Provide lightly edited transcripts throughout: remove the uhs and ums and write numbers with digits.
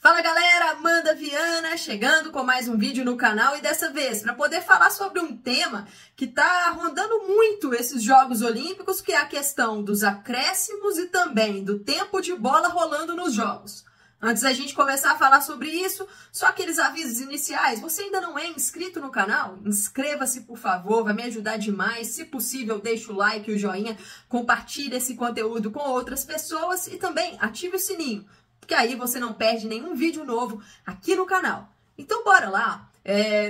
Fala galera, Amanda Viana chegando com mais um vídeo no canal e dessa vez para poder falar sobre um tema que está rondando muito esses Jogos Olímpicos, que é a questão dos acréscimos e também do tempo de bola rolando nos jogos. Antes da gente começar a falar sobre isso, só aqueles avisos iniciais. Você ainda não é inscrito no canal? Inscreva-se, por favor, vai me ajudar demais. Se possível, deixa o like e o joinha, compartilhe esse conteúdo com outras pessoas e também ative o sininho, que aí você não perde nenhum vídeo novo aqui no canal. Então bora lá!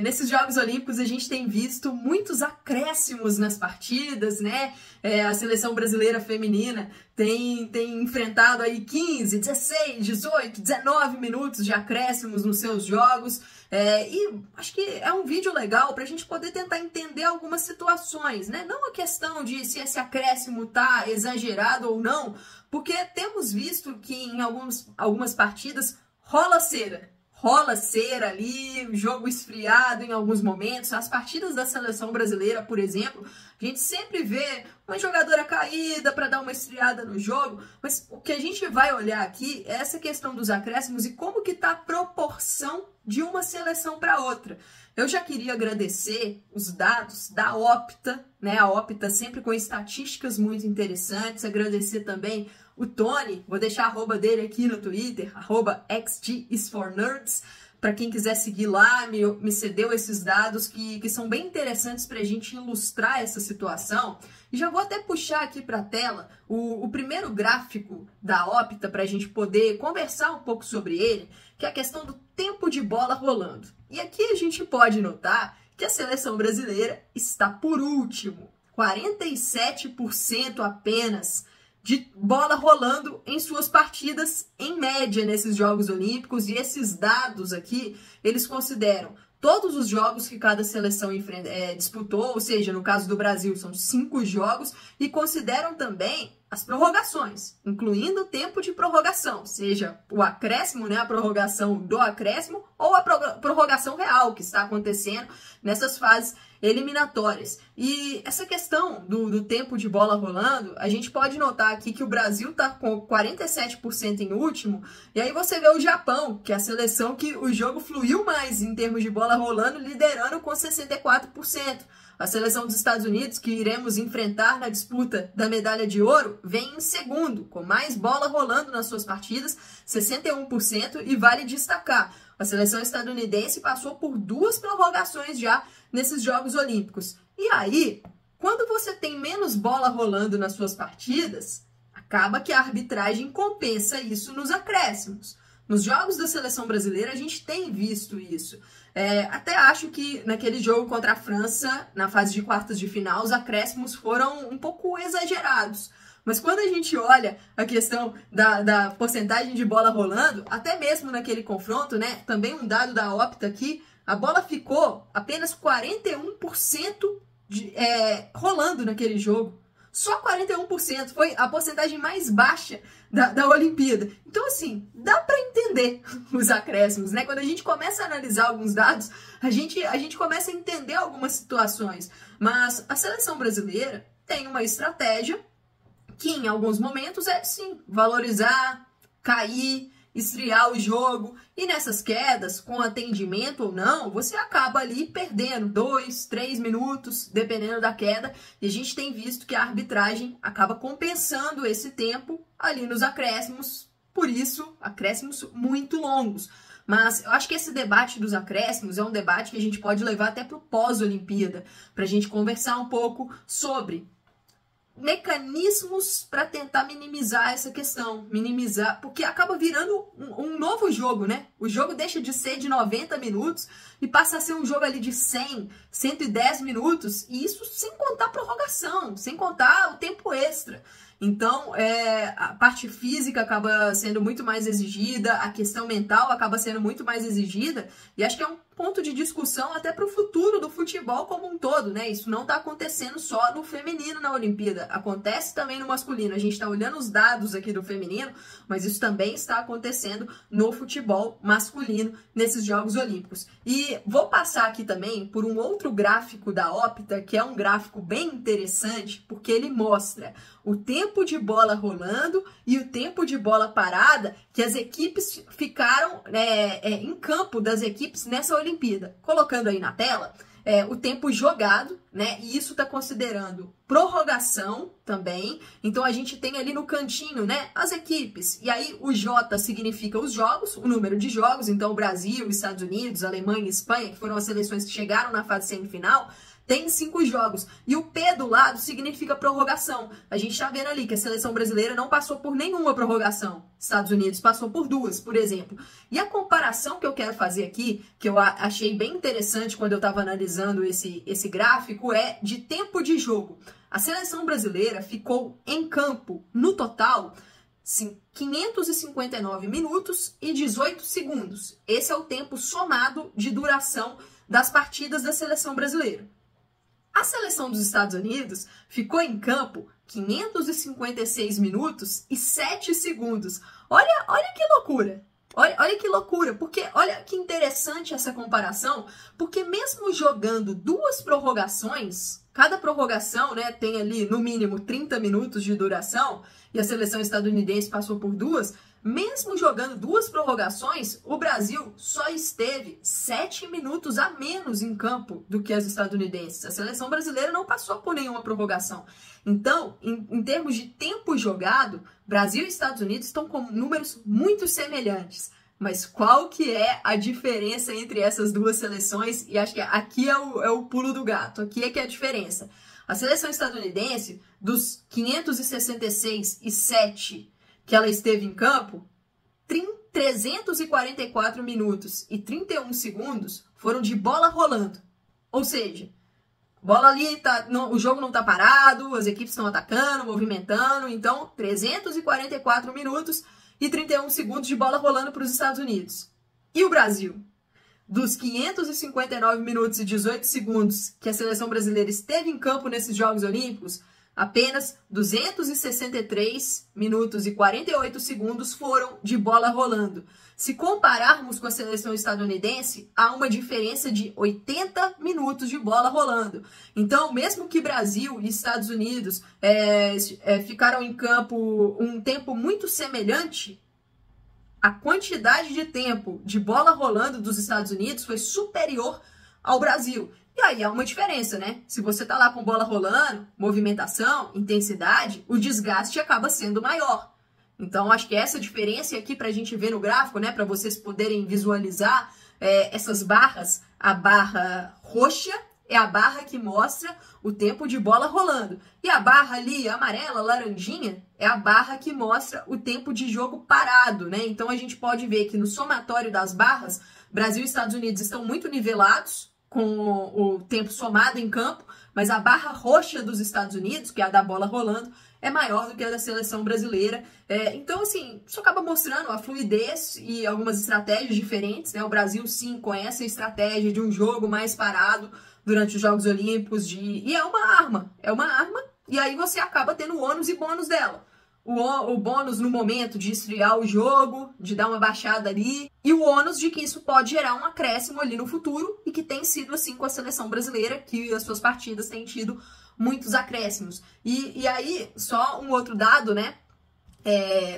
Nesses Jogos Olímpicos a gente tem visto muitos acréscimos nas partidas, né? A seleção brasileira feminina tem enfrentado aí 15, 16, 18, 19 minutos de acréscimos nos seus jogos. E acho que é um vídeo legal para a gente poder tentar entender algumas situações, né? Não a questão de se esse acréscimo tá exagerado ou não, porque temos visto que em algumas partidas rola cera ali, o jogo esfriado em alguns momentos. As partidas da seleção brasileira, por exemplo, a gente sempre vê uma jogadora caída para dar uma esfriada no jogo, mas o que a gente vai olhar aqui é essa questão dos acréscimos e como que tá a proporção de uma seleção para outra. Eu já queria agradecer os dados da Opta, né? A Opta sempre com estatísticas muito interessantes. Agradecer também o Tony, vou deixar a arroba dele aqui no Twitter, @XGisForNerds, para quem quiser seguir lá, me cedeu esses dados que são bem interessantes para a gente ilustrar essa situação. E já vou até puxar aqui para a tela o primeiro gráfico da Opta para a gente poder conversar um pouco sobre ele, que é a questão do tempo de bola rolando. E aqui a gente pode notar que a seleção brasileira está por último, 47% apenas de bola rolando em suas partidas em média nesses Jogos Olímpicos. E esses dados aqui, eles consideram todos os jogos que cada seleção disputou, ou seja, no caso do Brasil são 5 jogos, e consideram também as prorrogações, incluindo o tempo de prorrogação, seja o acréscimo, né, a prorrogação do acréscimo, ou a prorrogação real que está acontecendo nessas fases eliminatórias. E essa questão do tempo de bola rolando, a gente pode notar aqui que o Brasil está com 47% em último, e aí você vê o Japão, que é a seleção que o jogo fluiu mais em termos de bola rolando, liderando com 64%. A seleção dos Estados Unidos, que iremos enfrentar na disputa da medalha de ouro, vem em segundo, com mais bola rolando nas suas partidas, 61%, e vale destacar, a seleção estadunidense passou por 2 prorrogações já nesses Jogos Olímpicos. E aí, quando você tem menos bola rolando nas suas partidas, acaba que a arbitragem compensa isso nos acréscimos. Nos jogos da seleção brasileira, a gente tem visto isso. Até acho que naquele jogo contra a França, na fase de quartas de final, os acréscimos foram um pouco exagerados. Mas quando a gente olha a questão da porcentagem de bola rolando, até mesmo naquele confronto, né? Também um dado da Opta aqui, a bola ficou apenas 41% rolando naquele jogo. Só 41%, foi a porcentagem mais baixa da Olimpíada. Então, assim, dá para entender os acréscimos, né? Quando a gente começa a analisar alguns dados, a gente começa a entender algumas situações. Mas a seleção brasileira tem uma estratégia que, em alguns momentos, é, sim, valorizar, cair, esfriar o jogo, e nessas quedas, com atendimento ou não, você acaba ali perdendo 2, 3 minutos, dependendo da queda, e a gente tem visto que a arbitragem acaba compensando esse tempo ali nos acréscimos, por isso, acréscimos muito longos. Mas eu acho que esse debate dos acréscimos é um debate que a gente pode levar até para o pós-Olimpíada, para a gente conversar um pouco sobre mecanismos para tentar minimizar essa questão, porque acaba virando um novo jogo, né? O jogo deixa de ser de 90 minutos e passa a ser um jogo ali de 100, 110 minutos, e isso sem contar a prorrogação, sem contar o tempo extra. Então, a parte física acaba sendo muito mais exigida, a questão mental acaba sendo muito mais exigida, e acho que é um ponto de discussão até para o futuro do futebol como um todo, né? Isso não está acontecendo só no feminino na Olimpíada, acontece também no masculino. A gente está olhando os dados aqui do feminino, mas isso também está acontecendo no futebol masculino nesses Jogos Olímpicos. E vou passar aqui também por um outro gráfico da Opta, que é um gráfico bem interessante, porque ele mostra o tempo de bola rolando e o tempo de bola parada que as equipes ficaram em campo das equipes nessa Olimpíada. Colocando aí na tela o tempo jogado, né? E isso está considerando prorrogação também. Então a gente tem ali no cantinho, né, as equipes. E aí o J significa os jogos, o número de jogos. Então o Brasil, Estados Unidos, Alemanha e Espanha, que foram as seleções que chegaram na fase semifinal, tem 5 jogos. E o P do lado significa prorrogação. A gente está vendo ali que a seleção brasileira não passou por nenhuma prorrogação. Estados Unidos passou por 2, por exemplo. E a comparação que eu quero fazer aqui, que eu achei bem interessante quando eu estava analisando esse gráfico, é de tempo de jogo. A seleção brasileira ficou em campo, no total, 559 minutos e 18 segundos. Esse é o tempo somado de duração das partidas da seleção brasileira. A seleção dos Estados Unidos ficou em campo 556 minutos e 7 segundos. Olha que loucura! Olha que loucura, porque olha que interessante essa comparação, porque mesmo jogando 2 prorrogações, cada prorrogação, né, tem ali no mínimo 30 minutos de duração, e a seleção estadunidense passou por 2, mesmo jogando 2 prorrogações, o Brasil só esteve 7 minutos a menos em campo do que as estadunidenses. A seleção brasileira não passou por nenhuma prorrogação. Então, em termos de tempo jogado, Brasil e Estados Unidos estão com números muito semelhantes. Mas qual que é a diferença entre essas duas seleções? E acho que aqui é o pulo do gato, aqui é que é a diferença. A seleção estadunidense, dos 566 e 7 que ela esteve em campo, 344 minutos e 31 segundos foram de bola rolando. Ou seja, bola ali, o jogo não está parado, as equipes estão atacando, movimentando, então 344 minutos e 31 segundos de bola rolando para os Estados Unidos. E o Brasil? Dos 559 minutos e 18 segundos que a seleção brasileira esteve em campo nesses Jogos Olímpicos, apenas 263 minutos e 48 segundos foram de bola rolando. Se compararmos com a seleção estadunidense, há uma diferença de 80 minutos de bola rolando. Então, mesmo que Brasil e Estados Unidos ficaram em campo um tempo muito semelhante, a quantidade de tempo de bola rolando dos Estados Unidos foi superior ao Brasil. E aí há uma diferença, né? Se você tá lá com bola rolando, movimentação, intensidade, o desgaste acaba sendo maior. Então, acho que essa diferença aqui pra gente ver no gráfico, né? Pra vocês poderem visualizar essas barras. A barra roxa é a barra que mostra o tempo de bola rolando. E a barra ali, amarela, laranjinha, é a barra que mostra o tempo de jogo parado, né? Então, a gente pode ver que no somatório das barras, Brasil e Estados Unidos estão muito nivelados, com o tempo somado em campo, mas a barra roxa dos Estados Unidos, que é a da bola rolando, é maior do que a da seleção brasileira. Então, assim, isso acaba mostrando a fluidez e algumas estratégias diferentes, né? O Brasil, sim, conhece a estratégia de um jogo mais parado durante os Jogos Olímpicos, e é uma arma, e aí você acaba tendo o ônus e bônus dela. O bônus no momento de esfriar o jogo, de dar uma baixada ali, e o ônus de que isso pode gerar um acréscimo ali no futuro, e que tem sido assim com a seleção brasileira, que as suas partidas têm tido muitos acréscimos. E aí, só um outro dado, né?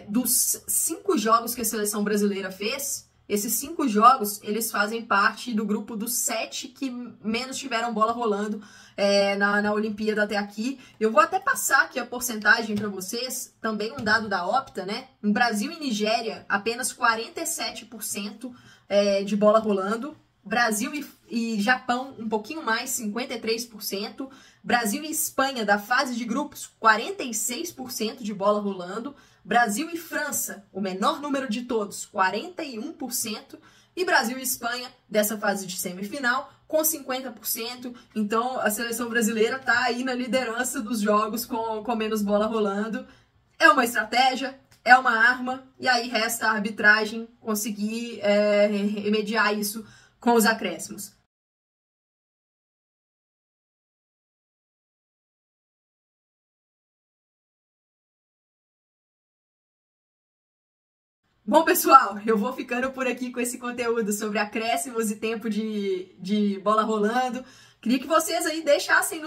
Dos 5 jogos que a seleção brasileira fez, esses 5 jogos, eles fazem parte do grupo dos 7 que menos tiveram bola rolando na Olimpíada até aqui. Eu vou até passar aqui a porcentagem para vocês, também um dado da Opta, né? Em Brasil e Nigéria, apenas 47% de bola rolando. Brasil e Japão, um pouquinho mais, 53%. Brasil e Espanha, da fase de grupos, 46% de bola rolando. Brasil e França, o menor número de todos, 41%. E Brasil e Espanha, dessa fase de semifinal, com 50%. Então, a seleção brasileira está aí na liderança dos jogos com menos bola rolando. É uma estratégia, é uma arma, e aí resta a arbitragem conseguir remediar isso com os acréscimos. Bom, pessoal, eu vou ficando por aqui com esse conteúdo sobre acréscimos e tempo de bola rolando. Queria que vocês aí deixassem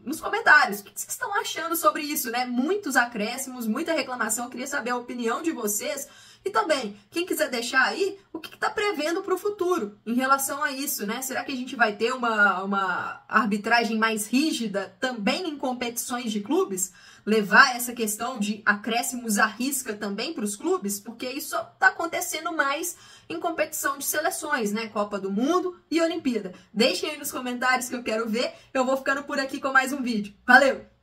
nos comentários o que vocês estão achando sobre isso, né? Muitos acréscimos, muita reclamação. Eu queria saber a opinião de vocês. E também, quem quiser deixar aí, o está prevendo para o futuro em relação a isso, né? Será que a gente vai ter uma arbitragem mais rígida também em competições de clubes? Levar essa questão de acréscimos à risca também para os clubes? Porque isso está acontecendo mais em competição de seleções, né? Copa do Mundo e Olimpíada. Deixem aí nos comentários que eu quero ver. Eu vou ficando por aqui com mais um vídeo. Valeu!